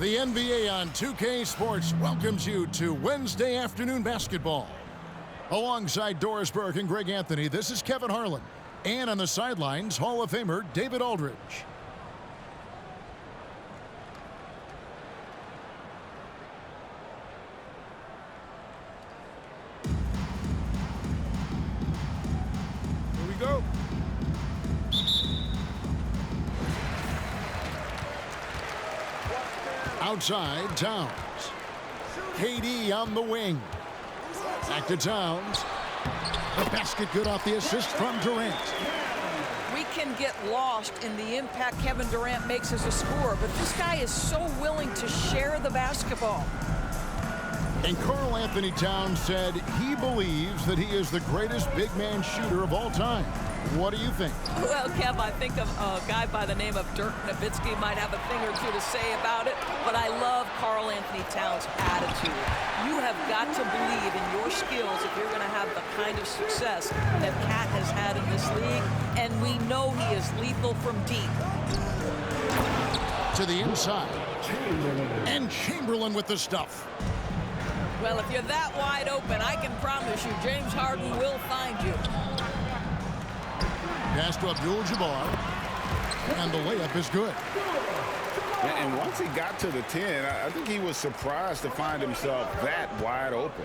The NBA on 2K Sports welcomes you to Wednesday afternoon basketball. Alongside Doris Burke and Greg Anthony, this is Kevin Harlan. And on the sidelines, Hall of Famer David Aldridge. Here we go. Outside, Towns. KD on the wing. Back to Towns. The basket good off the assist from Durant. We can get lost in the impact Kevin Durant makes as a scorer, but this guy is so willing to share the basketball. And Karl Anthony Towns said he believes that he is the greatest big man shooter of all time. What do you think? Well, Kev, I think of a guy by the name of Dirk Nowitzki might have a thing or two to say about it, but I love Karl Anthony Towns' attitude. You have got to believe in your skills if you're going to have the kind of success that Cat has had in this league, and we know he is lethal from deep. To the inside. And Chamberlain with the stuff. Well, if you're that wide open, I can promise you James Harden will find you. Pass to Abdul-Jabbar, and the layup is good. And once he got to the 10, I think he was surprised to find himself that wide open.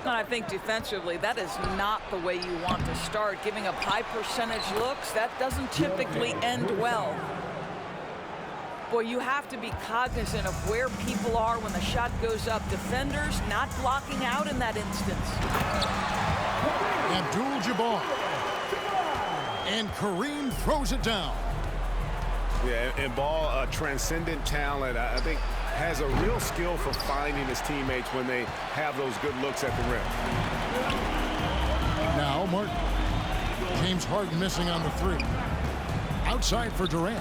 And I think defensively, that is not the way you want to start. Giving up high percentage looks, that doesn't typically end well. Boy, you have to be cognizant of where people are when the shot goes up. Defenders not blocking out in that instance. Abdul-Jabbar. And Kareem throws it down. Yeah, and Ball, a transcendent talent, I think has a real skill for finding his teammates when they have those good looks at the rim. Now Martin. James Harden missing on the three. Outside for Durant.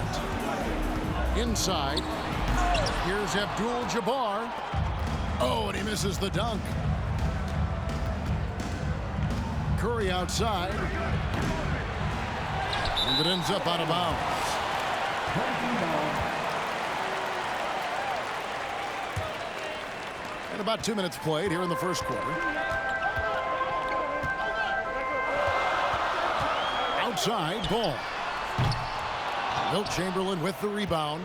Inside. Here's Abdul-Jabbar. Oh, and he misses the dunk. Curry outside. And it ends up out of bounds. And about 2 minutes played here in the first quarter. Outside, Ball. Wilt Chamberlain with the rebound.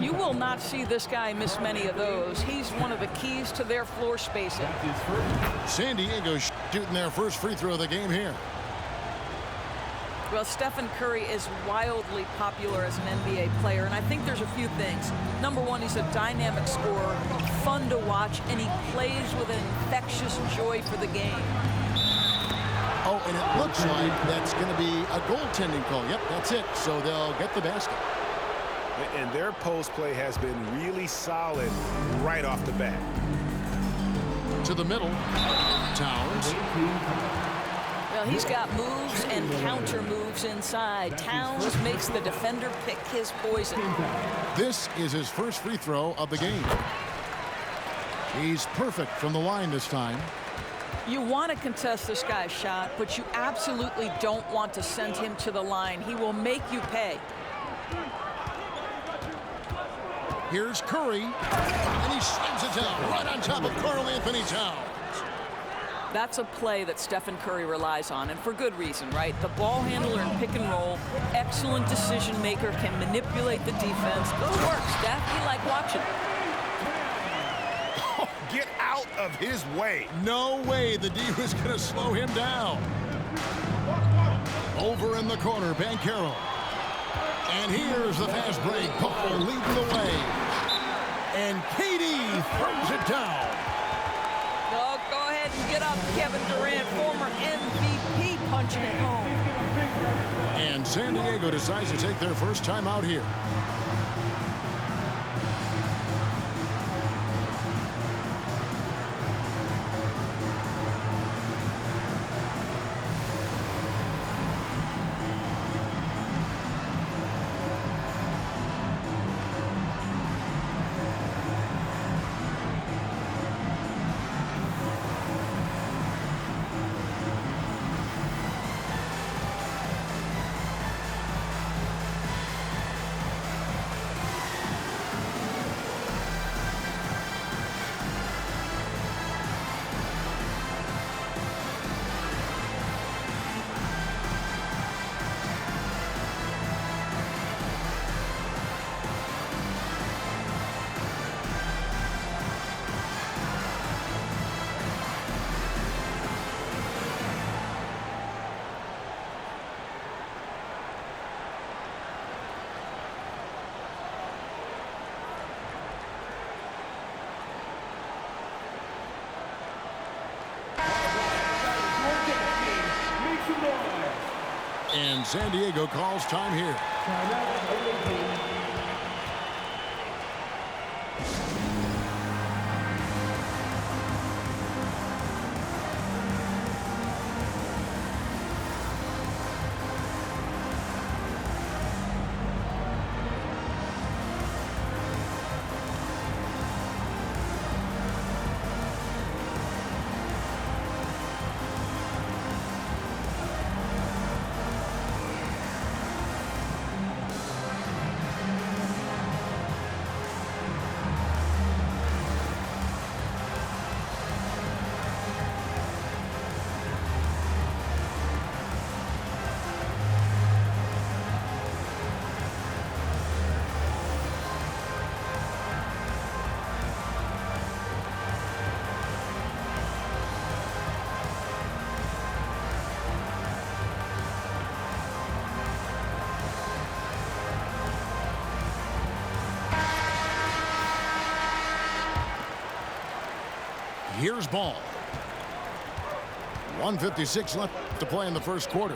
You will not see this guy miss many of those. He's one of the keys to their floor spacing. San Diego shooting their first free throw of the game here. Well, Stephen Curry is wildly popular as an NBA player, and I think there's a few things. Number one, he's a dynamic scorer, fun to watch, and he plays with an infectious joy for the game. Oh, and it looks like that's going to be a goaltending call. Yep, that's it. So they'll get the basket. And their post play has been really solid right off the bat. To the middle. Towns. Well, he's got moves and counter moves inside. Towns makes the defender pick his poison. This is his first free throw of the game. He's perfect from the line this time. You want to contest this guy's shot, but you absolutely don't want to send him to the line. He will make you pay. Here's Curry, and he slams it down right on top of Karl Anthony Towns. That's a play that Stephen Curry relies on, and for good reason, right? The ball handler in pick and roll, excellent decision maker, can manipulate the defense. Good work, Steph. We like watching. Oh, get out of his way. No way the D was going to slow him down. Over in the corner, Banchero. And here's the fast break. Ball leading the way. And KD throws it down. Oh, go ahead and get up, Kevin Durant, former MVP, punching it home. And San Diego decides to take their first time out here. And San Diego calls time here. Here's ball. 1:56 left to play in the first quarter.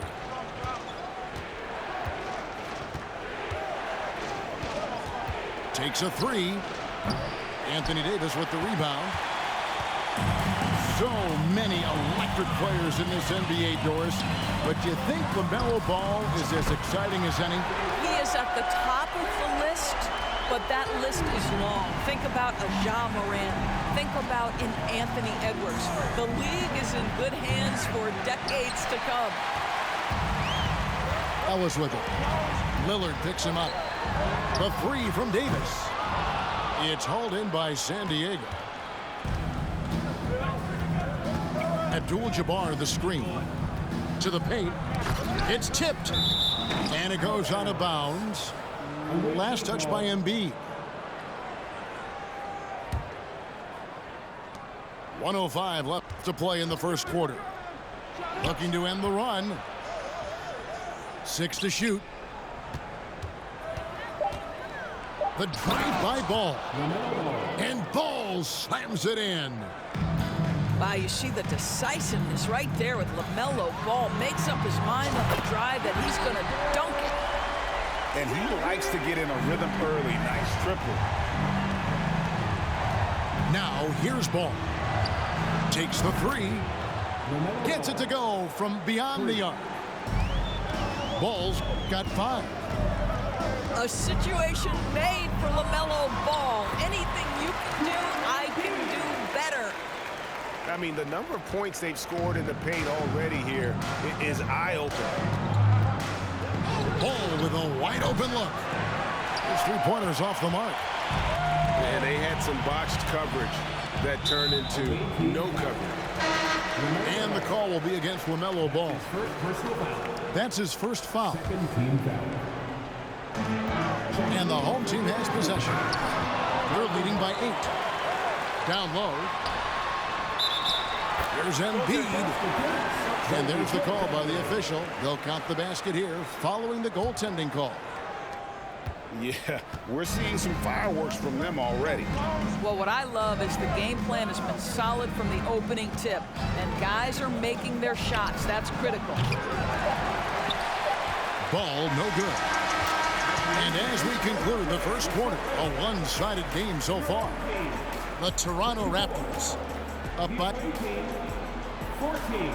Takes a three. Anthony Davis with the rebound. So many electric players in this NBA, Doris. But do you think LaMelo Ball is as exciting as any? He is at the top of the list, but that list is long. Think about a Ja Morant. Think about an Anthony Edwards. The league is in good hands for decades to come. Ellis with it. Lillard picks him up. The three from Davis. It's hauled in by San Diego. Abdul-Jabbar the screen. To the paint. It's tipped. And it goes out of bounds. Last touch by Embiid. 1:05 left to play in the first quarter. Looking to end the run. 6 to shoot. The drive-by Ball. And Ball slams it in. Wow, you see the decisiveness right there with LaMelo Ball. Makes up his mind on the drive that he's going to dunk it. And he likes to get in a rhythm early. Nice triple. Now here's Ball. Takes the three. Gets it to go from beyond the arc. Ball's got 5. A situation made for LaMelo Ball. Anything you can do, I can do better. I mean, the number of points they've scored in the paint already here is eye-opening. Ball with a wide open look. His three-pointers off the mark. And they had some botched coverage that turned into no coverage. And the call will be against LaMelo Ball. That's his first foul. And the home team has possession. They're leading by 8. Down low. There's Embiid. And there's the call by the official. They'll count the basket here following the goaltending call. Yeah, we're seeing some fireworks from them already. Well, what I love is the game plan has been solid from the opening tip. And guys are making their shots. That's critical. Ball no good. And as we conclude the first quarter, a one-sided game so far. The Toronto Raptors up by 14.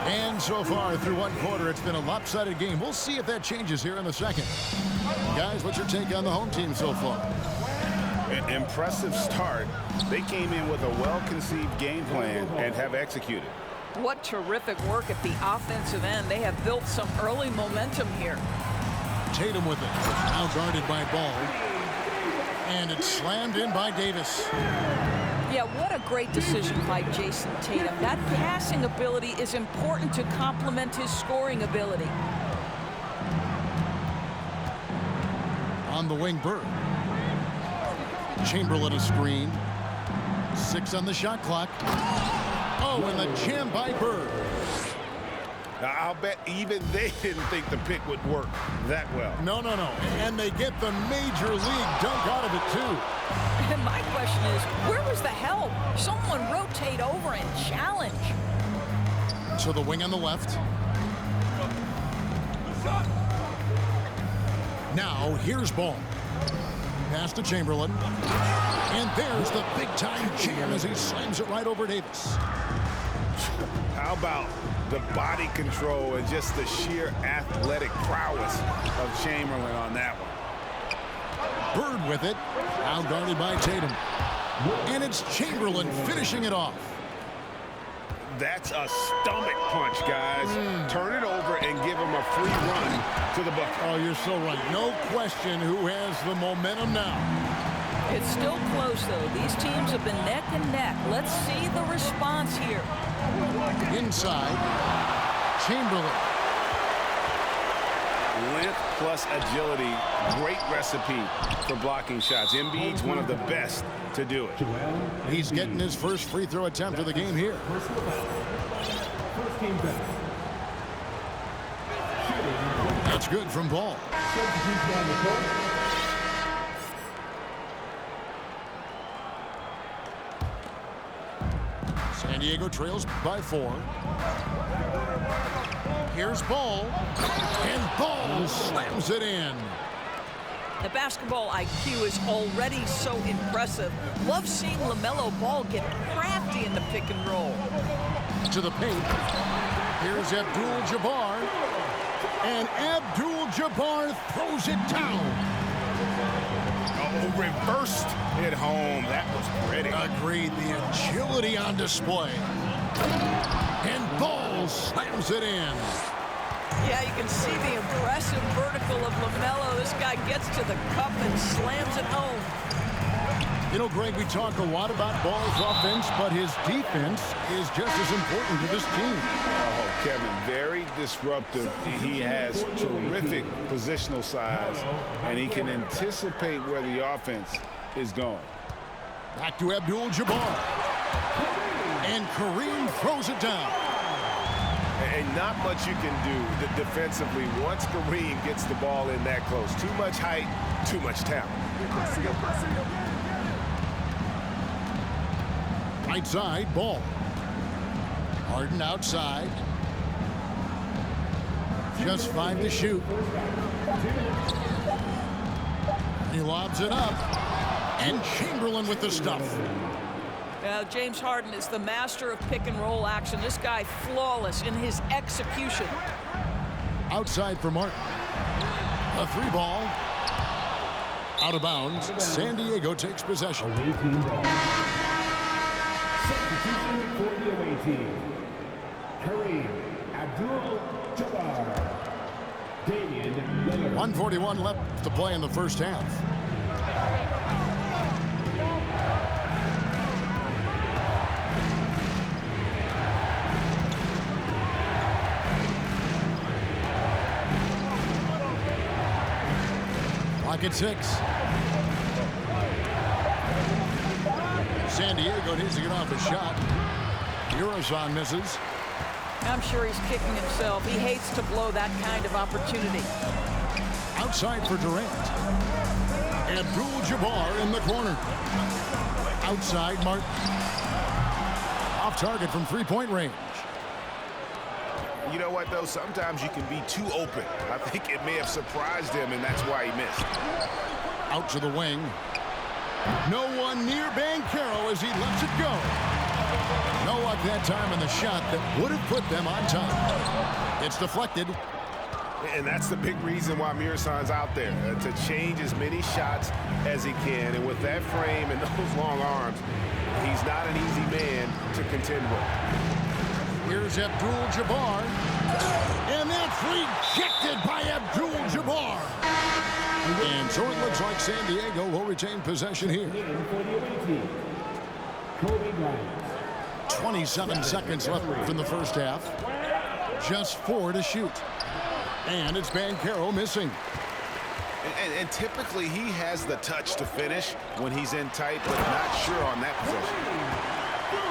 And so far through one quarter, it's been a lopsided game. We'll see if that changes here in the second. Guys, what's your take on the home team so far? An impressive start. They came in with a well-conceived game plan and have executed. What terrific work at the offensive end. They have built some early momentum here. Tatum with it. Now guarded by Ball. And it's slammed in by Davis. Yeah, what a great decision by Jason Tatum. That passing ability is important to complement his scoring ability. On the wing, Bird. Chamberlain a screen. 6 on the shot clock. Oh, and the jam by Bird. Now, I'll bet even they didn't think the pick would work that well. No. And they get the major league dunk out of it, too. And my question is, where was the help? Someone rotate over and challenge. To the wing on the left. Now, here's Ball. Pass to Chamberlain. And there's the big-time jam as he slams it right over Davis. How about the body control and just the sheer athletic prowess of Chamberlain on that one? Bird with it. Out guarded by Tatum. And it's Chamberlain finishing it off. That's a stomach punch, guys. Turn it over and give him a free run to the bucket. Oh, you're so right. No question who has the momentum now. It's still close, though. These teams have been neck and neck. Let's see the response here. Inside, Chamberlain. Length plus agility, great recipe for blocking shots. Embiid's one of the best to do it. He's getting his first free throw attempt of the game here. First team back. That's good from Ball. Substitutes on the court. San Diego trails by 4. Here's Ball. And Ball slams it in. The basketball IQ is already so impressive. Love seeing LaMelo Ball get crafty in the pick and roll. To the paint. Here's Abdul-Jabbar. And Abdul-Jabbar throws it down. Oh, reversed it home. That was pretty. Agreed. The agility on display. And Ball slams it in. Yeah, you can see the impressive vertical of LaMelo. This guy gets to the cup and slams it home. You know, Greg, we talk a lot about Ball's offense, but his defense is just as important to this team. Oh, Kevin, very disruptive. He has terrific positional size, and he can anticipate where the offense is going. Back to Abdul-Jabbar. And Kareem throws it down. And not much you can do defensively once Kareem gets the ball in that close. Too much height, too much talent. Right side, Ball. Harden outside. Just 5 to shoot. He lobs it up. And Chamberlain with the stuff. James Harden is the master of pick and roll action. This guy flawless in his execution. Outside for Martin. A 3 ball. Out of bounds. San Diego takes possession. Substitution for the away team. Kareem Abdul-Jabbar. Damian Lillard. 1:41 left to play in the first half. Clock at 6. San Diego needs to get off a shot. Eurozone misses. I'm sure he's kicking himself. He hates to blow that kind of opportunity. Outside for Durant. Abdul-Jabbar in the corner. Outside, Martin. Off target from three-point range. You know what, though? Sometimes you can be too open. I think it may have surprised him, and that's why he missed. Out to the wing. No one near Banchero as he lets it go. No luck that time in the shot that would have put them on top. It's deflected. And that's the big reason why Murason's out there, to change as many shots as he can. And with that frame and those long arms, he's not an easy man to contend with. Here's Abdul-Jabbar. And that's rejected by Abdul-Jabbar. And so it looks like San Diego will retain possession here. 27 seconds left in the first half. Just 4 to shoot. And it's Banchero missing. And typically he has the touch to finish when he's in tight, but not sure on that possession.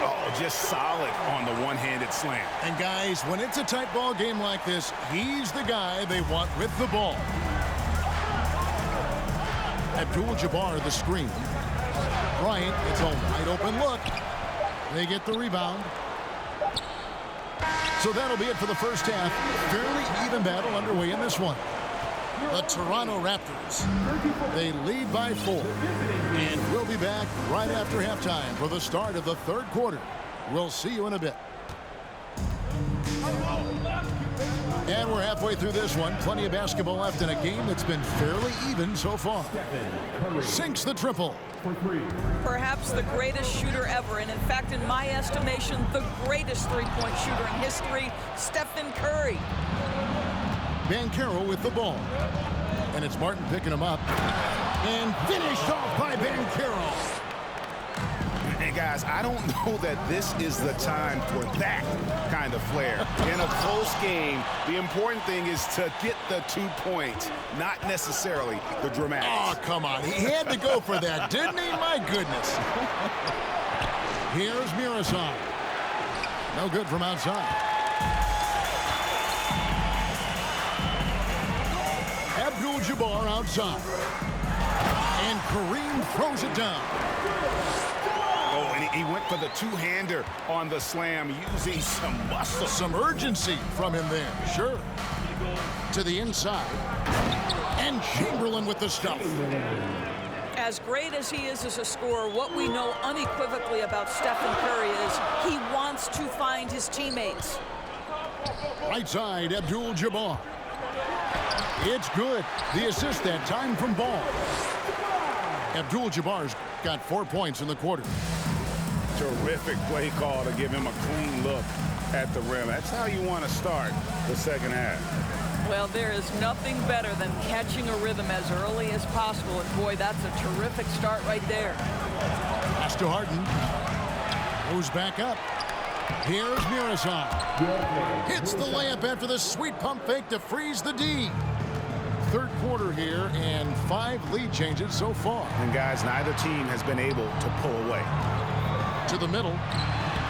Oh, just solid on the one-handed slam. And guys, when it's a tight ball game like this, he's the guy they want with the ball. Abdul-Jabbar the screen. Bryant, it's a wide open look. They get the rebound. So that'll be it for the first half. Fairly even battle underway in this one. The Toronto Raptors, they lead by 4. And we'll be back right after halftime for the start of the third quarter. We'll see you in a bit. And we're halfway through this one. Plenty of basketball left in a game that's been fairly even so far. Sinks the triple. Perhaps the greatest shooter ever, and in fact, in my estimation, the greatest three-point shooter in history, Stephen Curry. Banchero with the ball. And it's Martin picking him up. And finished off by Banchero. And guys, I don't know that this is the time for that kind of flair. In a close game, the important thing is to get the 2 points, not necessarily the dramatics. Oh, come on. He had to go for that, didn't he? My goodness. Here's Murasov. No good from outside. Abdul-Jabbar outside. And Kareem throws it down. Oh, and he went for the two-hander on the slam, using some muscle. Some urgency from him there, sure. To the inside. And Chamberlain with the stuff. As great as he is as a scorer, what we know unequivocally about Stephen Curry is he wants to find his teammates. Right side, Abdul-Jabbar. It's good. The assist that time from Ball. Abdul-Jabbar's got 4 points in the quarter. Terrific play call to give him a clean look at the rim. That's how you want to start the second half. Well, there is nothing better than catching a rhythm as early as possible. And boy, that's a terrific start right there. Pass to Harden. Goes back up. Here's Murasov. Hits the layup after the sweet pump fake to freeze the D. Third quarter here and 5 lead changes so far. And guys, neither team has been able to pull away. To the middle.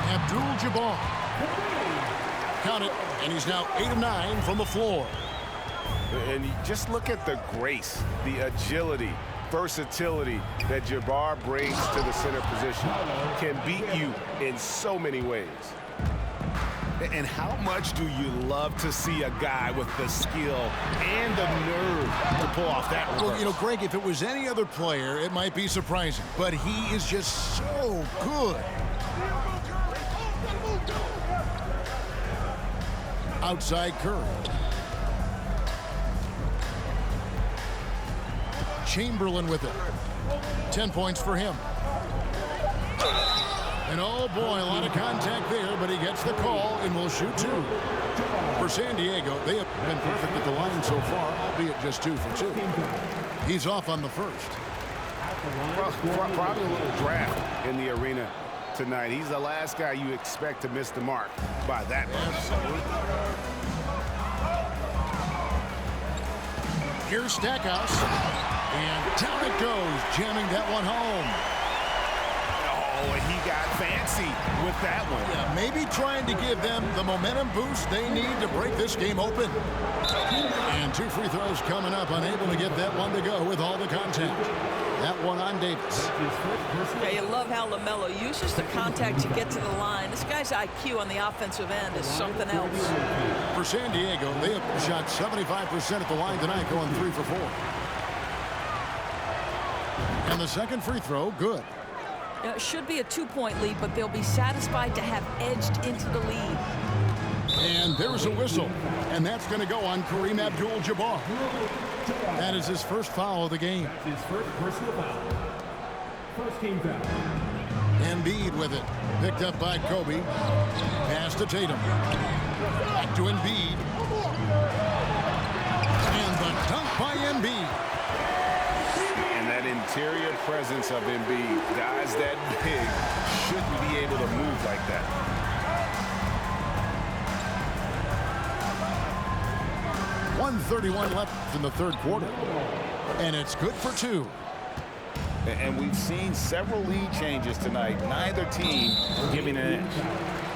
Abdul-Jabbar. Count it. And he's now 8 of 9 from the floor. And you just look at the grace, the agility, versatility that Jabbar brings to the center position. Can beat you in so many ways. And how much do you love to see a guy with the skill and the nerve to pull off that reverse? Well, you know, Greg, if it was any other player, it might be surprising. But he is just so good. Outside Curry. Chamberlain with it. 10 points for him. And oh boy, a lot of contact there, but he gets the call and will shoot 2. For San Diego, they have been perfect at the line so far, albeit just 2 for 2. He's off on the first. Probably a little draft in the arena tonight. He's the last guy you expect to miss the mark by that much. Absolutely. Here's Stackhouse. And down it goes, jamming that one home. Oh, and he got fancy with that one. Yeah, maybe trying to give them the momentum boost they need to break this game open. And 2 free throws coming up, unable to get that one to go with all the contact. That one on Davis. Yeah, you love how LaMelo uses the contact to get to the line. This guy's IQ on the offensive end is something else. For San Diego, they have shot 75% at the line tonight, going 3 for 4. And the second free throw, good. It should be a 2-point lead, but they'll be satisfied to have edged into the lead. And there's a whistle. And that's going to go on Kareem Abdul-Jabbar. That is his first foul of the game. His first personal foul. First team foul. Embiid with it. Picked up by Kobe. Pass to Tatum. Back to Embiid. And the dunk by Embiid. And that interior presence of Embiid, guys that big shouldn't be able to move like that. .131 left in the third quarter. And it's good for 2. And we've seen several lead changes tonight. Neither team giving an edge.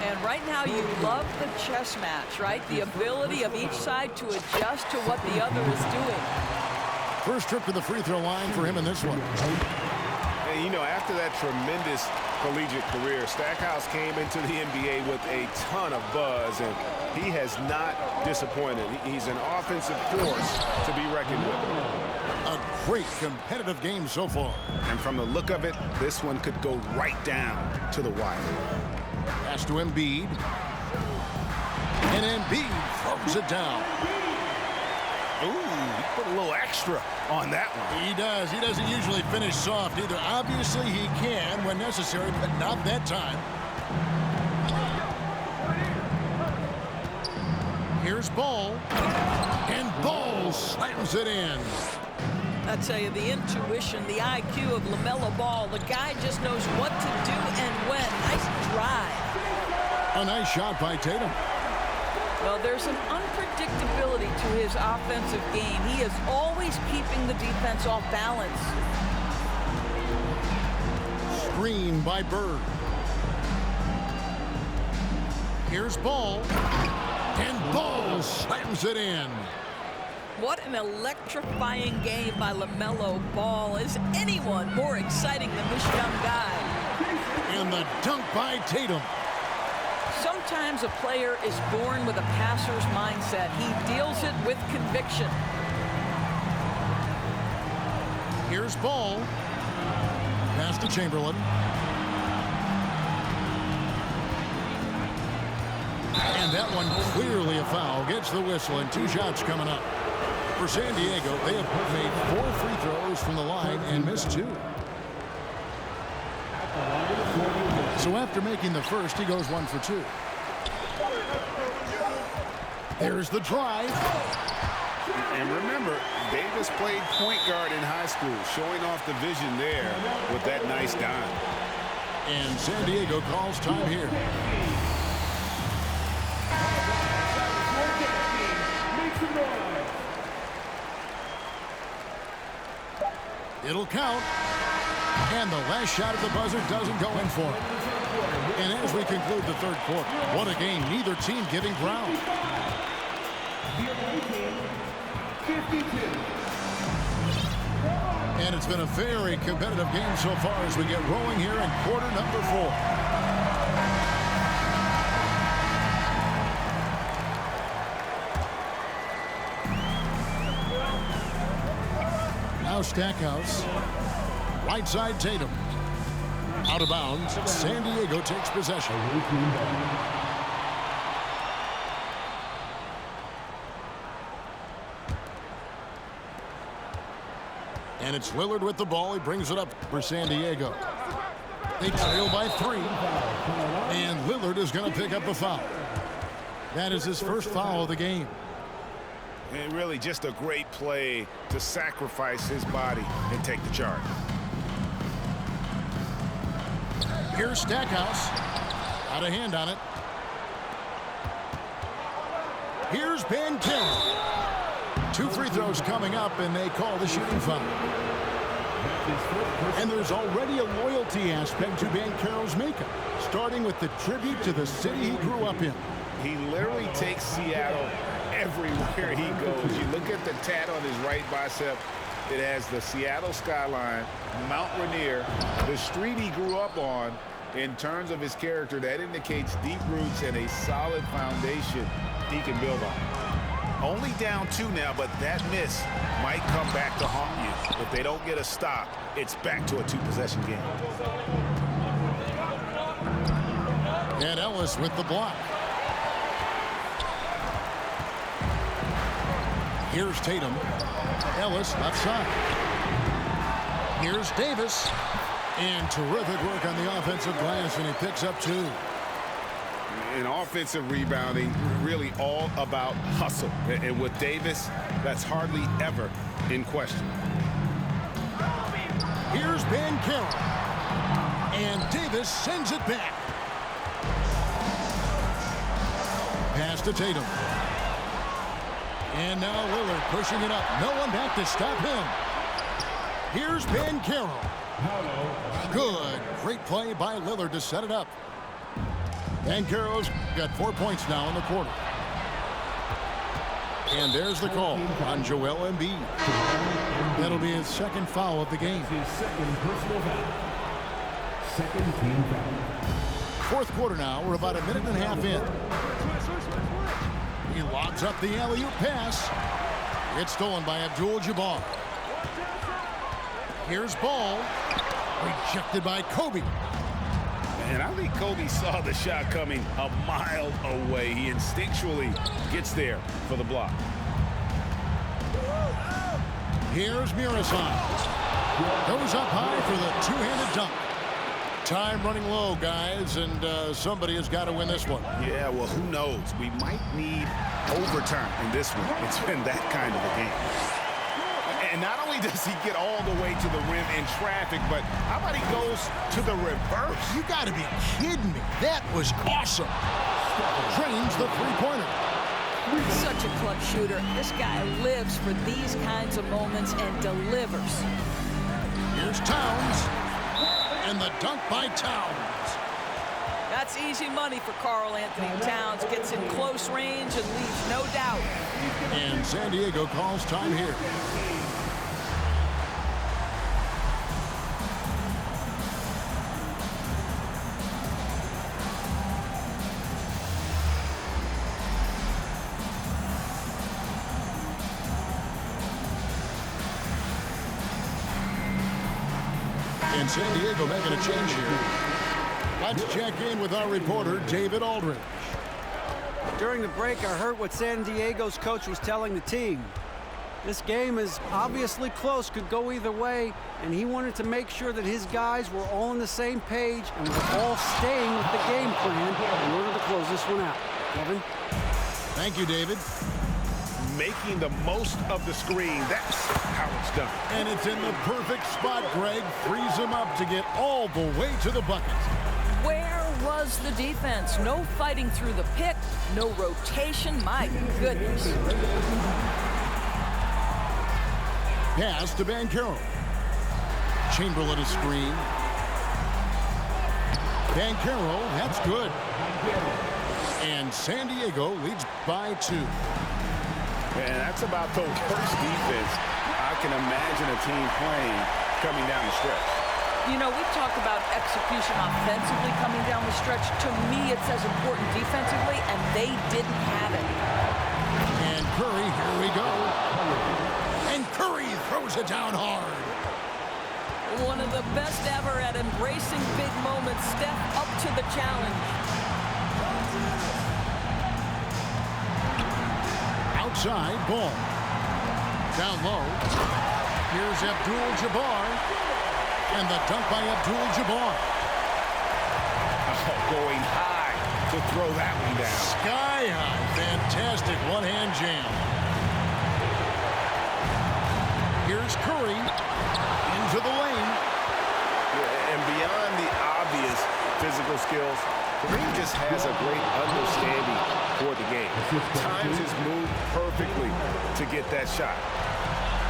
And right now you love the chess match, right? The ability of each side to adjust to what the other is doing. First trip to the free throw line for him in this one. And, you know, after that tremendous collegiate career. Stackhouse came into the NBA with a ton of buzz, and he has not disappointed. He's an offensive force to be reckoned with. A great competitive game so far. And from the look of it, this one could go right down to the wire. Pass to Embiid. And Embiid throws it down. Ooh, he put a little extra on that one. He does. He doesn't usually finish soft either. Obviously, he can when necessary, but not that time. Here's Ball. And Ball slams it in. I tell you, the intuition, the IQ of LaMelo Ball, the guy just knows what to do and when. Nice drive. A nice shot by Tatum. Well, there's an unpredictability to his offensive game. He is always keeping the defense off balance. Screen by Bird. Here's Ball. And Ball slams it in. What an electrifying game by LaMelo Ball. Is anyone more exciting than this young guy? And the dunk by Tatum. Sometimes a player is born with a passer's mindset. He deals it with conviction. Here's Ball. Pass to Chamberlain. And that one clearly a foul. Gets the whistle and 2 shots coming up. For San Diego, they have made 4 free throws from the line and missed 2. So after making the first, he goes 1 for 2. There's the drive. And remember, Davis played point guard in high school, showing off the vision there with that nice dime. And San Diego calls time here. It'll count. And the last shot at the buzzer doesn't go in for it. And as we conclude the third quarter, what a game. Neither team giving ground. And it's been a very competitive game so far as we get rolling here in quarter number 4. Now Stackhouse. Right side Tatum. Out of bounds. San Diego takes possession. And it's Lillard with the ball. He brings it up for San Diego. They trail by 3. And Lillard is going to pick up a foul. That is his first foul of the game. And really just a great play to sacrifice his body and take the charge. Here's Stackhouse. Got a hand on it. Here's Ben Carroll. 2 free throws coming up, and they call the shooting foul. And there's already a loyalty aspect to Ben Carroll's makeup, starting with the tribute to the city he grew up in. He literally takes Seattle everywhere he goes. You look at the tat on his right bicep. It has the Seattle skyline, Mount Rainier, the street he grew up on. In terms of his character, that indicates deep roots and a solid foundation he can build on. Only down 2 now, but that miss might come back to haunt you. If they don't get a stop, it's back to a 2-possession game. And Ellis with the block. Here's Tatum. Ellis left side. Here's Davis. And terrific work on the offensive glass, and he picks up 2. In offensive rebounding, really all about hustle. And with Davis, that's hardly ever in question. Here's Ben Carroll. And Davis sends it back. Pass to Tatum. And now Lillard pushing it up. No one back to stop him. Here's Ben Carroll. Good. Great play by Lillard to set it up. Ben Carroll's got 4 points now in the quarter. And there's the call on Joel Embiid. That'll be his second foul of the game. His second personal foul. Second team foul. Fourth quarter now. We're about a minute and a half in. He lobs up the alley-oop pass. It's stolen by Abdul-Jabbar. Here's ball. Rejected by Kobe. And I think Kobe saw the shot coming a mile away. He instinctually gets there for the block. Here's Murasai. Goes up high for the two-handed dunk. Time running low, guys, and somebody has got to win this one. Yeah, well, who knows? We might need overtime in this one. It's been that kind of a game. And not only does he get all the way to the rim in traffic, but how about he goes to the reverse? You got to be kidding me. That was awesome. Drains the three-pointer. Such a clutch shooter. This guy lives for these kinds of moments and delivers. Here's Towns. And the dunk by Towns. That's easy money for Karl Anthony Towns. Gets in close range and leaves no doubt. And San Diego calls time here. And San Diego making a change here. Let's check in with our reporter, David Aldridge. During the break, I heard what San Diego's coach was telling the team. This game is obviously close, could go either way, and he wanted to make sure that his guys were all on the same page and were all staying with the game plan in order to close this one out. Kevin? Thank you, David. Making the most of the screen. That's how it's done. And it's in the perfect spot, Greg. Frees him up to get all the way to the bucket. Where was the defense? No fighting through the pick, no rotation. My goodness. Pass to Banchero. Chamberlain is screen. Banchero, that's good. And San Diego leads by 2. And that's about the worst defense I can imagine a team playing coming down the stretch. You know, we talk about execution offensively coming down the stretch. To me, it's as important defensively, and they didn't have it. And Curry, here we go. And Curry throws it down hard. One of the best ever at embracing big moments. Step up to the challenge. Outside, ball. Down low. Here's Abdul-Jabbar. And the dunk by Abdul-Jabbar. Oh, going high to throw that one down. Sky high. Fantastic one-hand jam. Here's Curry. Into the lane. And beyond the obvious physical skills, Kareem just has a great understanding for the game. Times his move perfectly to get that shot.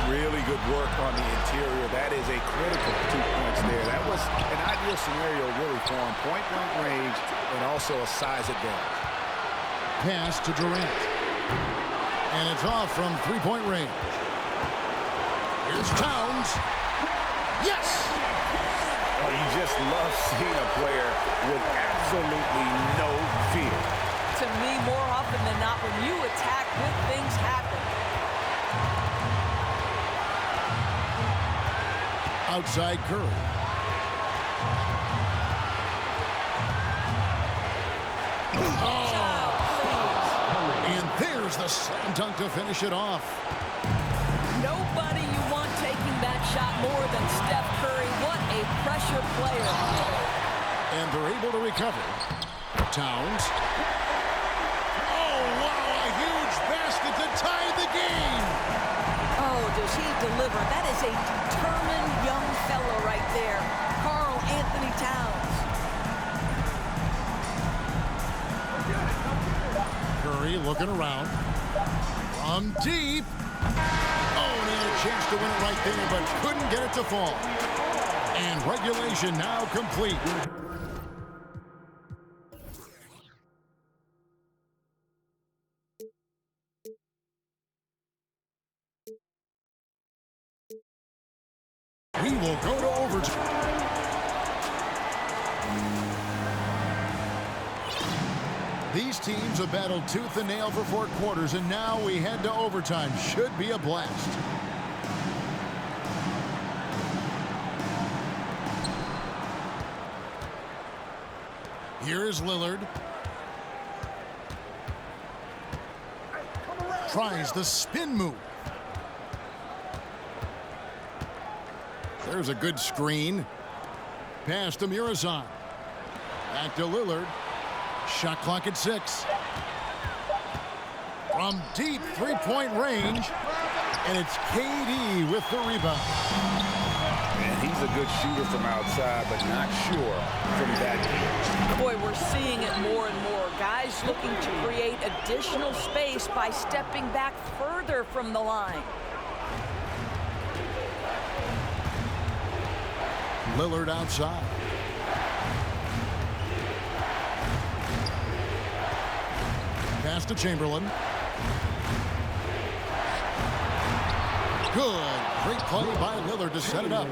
Really good work on the interior. That is a critical 2 points there. That was an ideal scenario really for him. Point-blank range and also a size advantage. Pass to Durant. And it's off from three-point range. Here's Towns. Yes! Oh, you just love seeing a player with absolutely no fear. To me, more often than not, when you attack, good things happen. Outside Curry. Oh! And there's the slam dunk to finish it off. Nobody you want taking that shot more than Steph Curry. What a pressure player. And they're able to recover. Towns. Oh, wow, a huge basket to tie the game. Oh, does he deliver? That is a determined young fellow right there. Karl Anthony Towns. Curry looking around. From deep. Oh, and he had a chance to win it right there, but couldn't get it to fall. And regulation now complete. We will go to overtime. These teams have battled tooth and nail for 4 quarters, and now we head to overtime. Should be a blast. Here's Lillard. Tries the spin move. There's a good screen. Pass to Murazan. Back to Lillard. Shot clock at 6. From deep three-point range. And it's KD with the rebound. And he's a good shooter from outside, but not sure from that deep. Boy, we're seeing it more and more. Guys looking to create additional space by stepping back further from the line. Lillard outside. Pass to Chamberlain. Good. Great play by Lillard to set it up.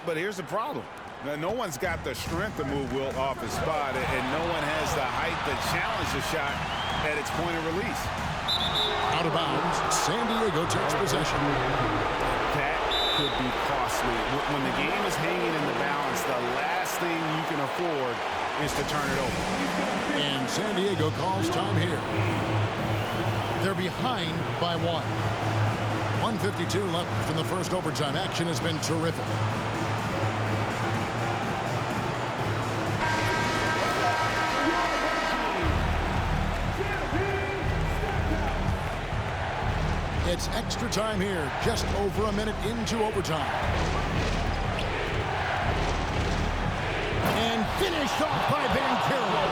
But here's the problem. Now, no one's got the strength to move Wilt off his spot, and no one has the height to challenge the shot at its point of release. Out of bounds. San Diego takes possession. That could be costly. When the game is hanging in the balance, the last thing you can afford is to turn it over. And San Diego calls time here. They're behind by 1. 1:52 left in the first overtime. Action has been terrific. It's extra time here, just over a minute into overtime. And finished off by Banchero.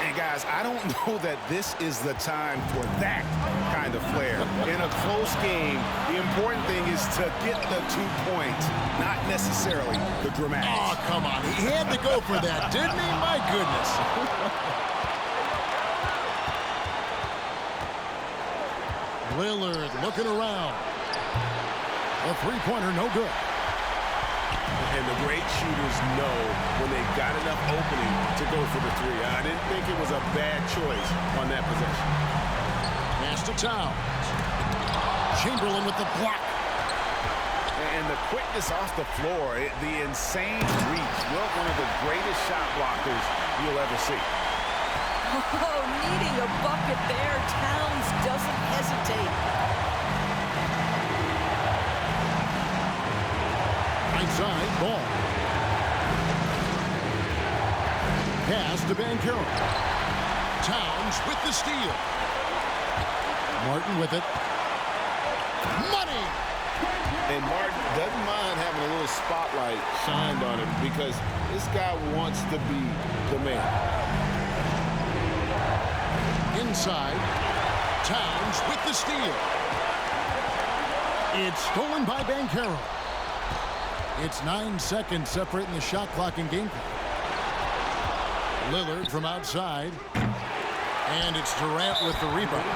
And guys, I don't know that this is the time for that kind of flair. In a close game, the important thing is to get the 2 points, not necessarily the dramatics. Oh, come on. He had to go for that, didn't he? My goodness. Lillard looking around. A three-pointer, no good. And the great shooters know when they've got enough opening to go for the 3. I didn't think it was a bad choice on that possession. Pass to Towns. Chamberlain with the block. And the quickness off the floor, the insane reach. Wilt, one of the greatest shot blockers you'll ever see. Oh, needing a bucket there. Towns doesn't hesitate. Inside ball. Pass to Banchero. Towns with the steal. Martin with it. Money! And Martin doesn't mind having a little spotlight shined on him because this guy wants to be the man. Inside. Towns with the steal. It's stolen by Banchero. It's 9 seconds separating the shot clock and game clock. Lillard from outside. And it's Durant with the rebound.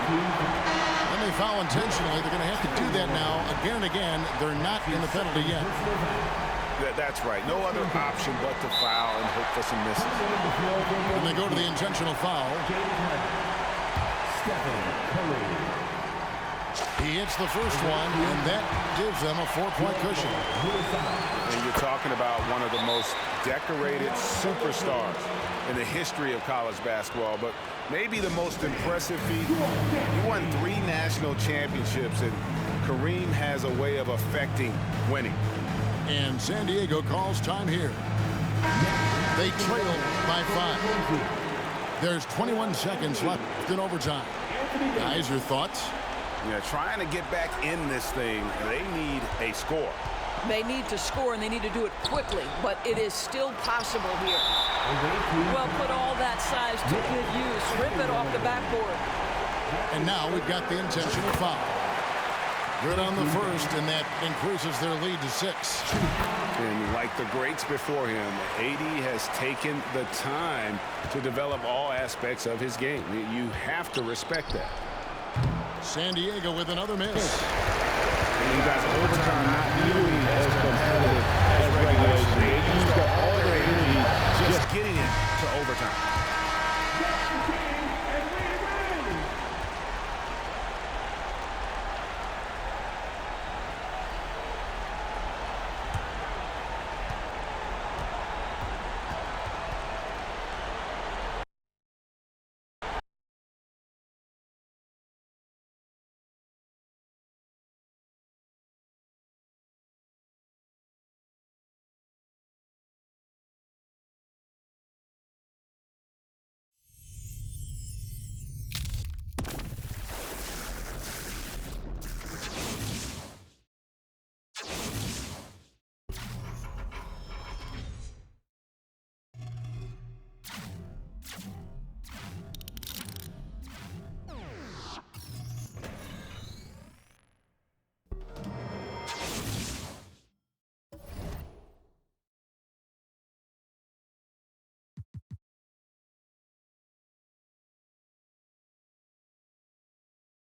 And they foul intentionally. They're going to have to do that now again and again. They're not in the penalty yet. That's right. No other option but to foul and hope for some misses. And they go to the intentional foul. He hits the first one, and that gives them a 4-point cushion. And you're talking about one of the most decorated superstars in the history of college basketball, but maybe the most impressive feat. He won 3 national championships, and Kareem has a way of affecting winning. And San Diego calls time here. They trail by 5. There's 21 seconds left in overtime. Guys, your thoughts? Yeah, trying to get back in this thing, they need a score. They need to score, and they need to do it quickly, but it is still possible here. Well, put all that size to good use. Rip it off the backboard. And now we've got the intentional foul. Good on the first, and that increases their lead to 6. And like the greats before him, AD has taken the time to develop all aspects of his game. You have to respect that. San Diego with another miss. And you guys, overtime not nearly as competitive as regulation. They used up all their energy just getting it to overtime.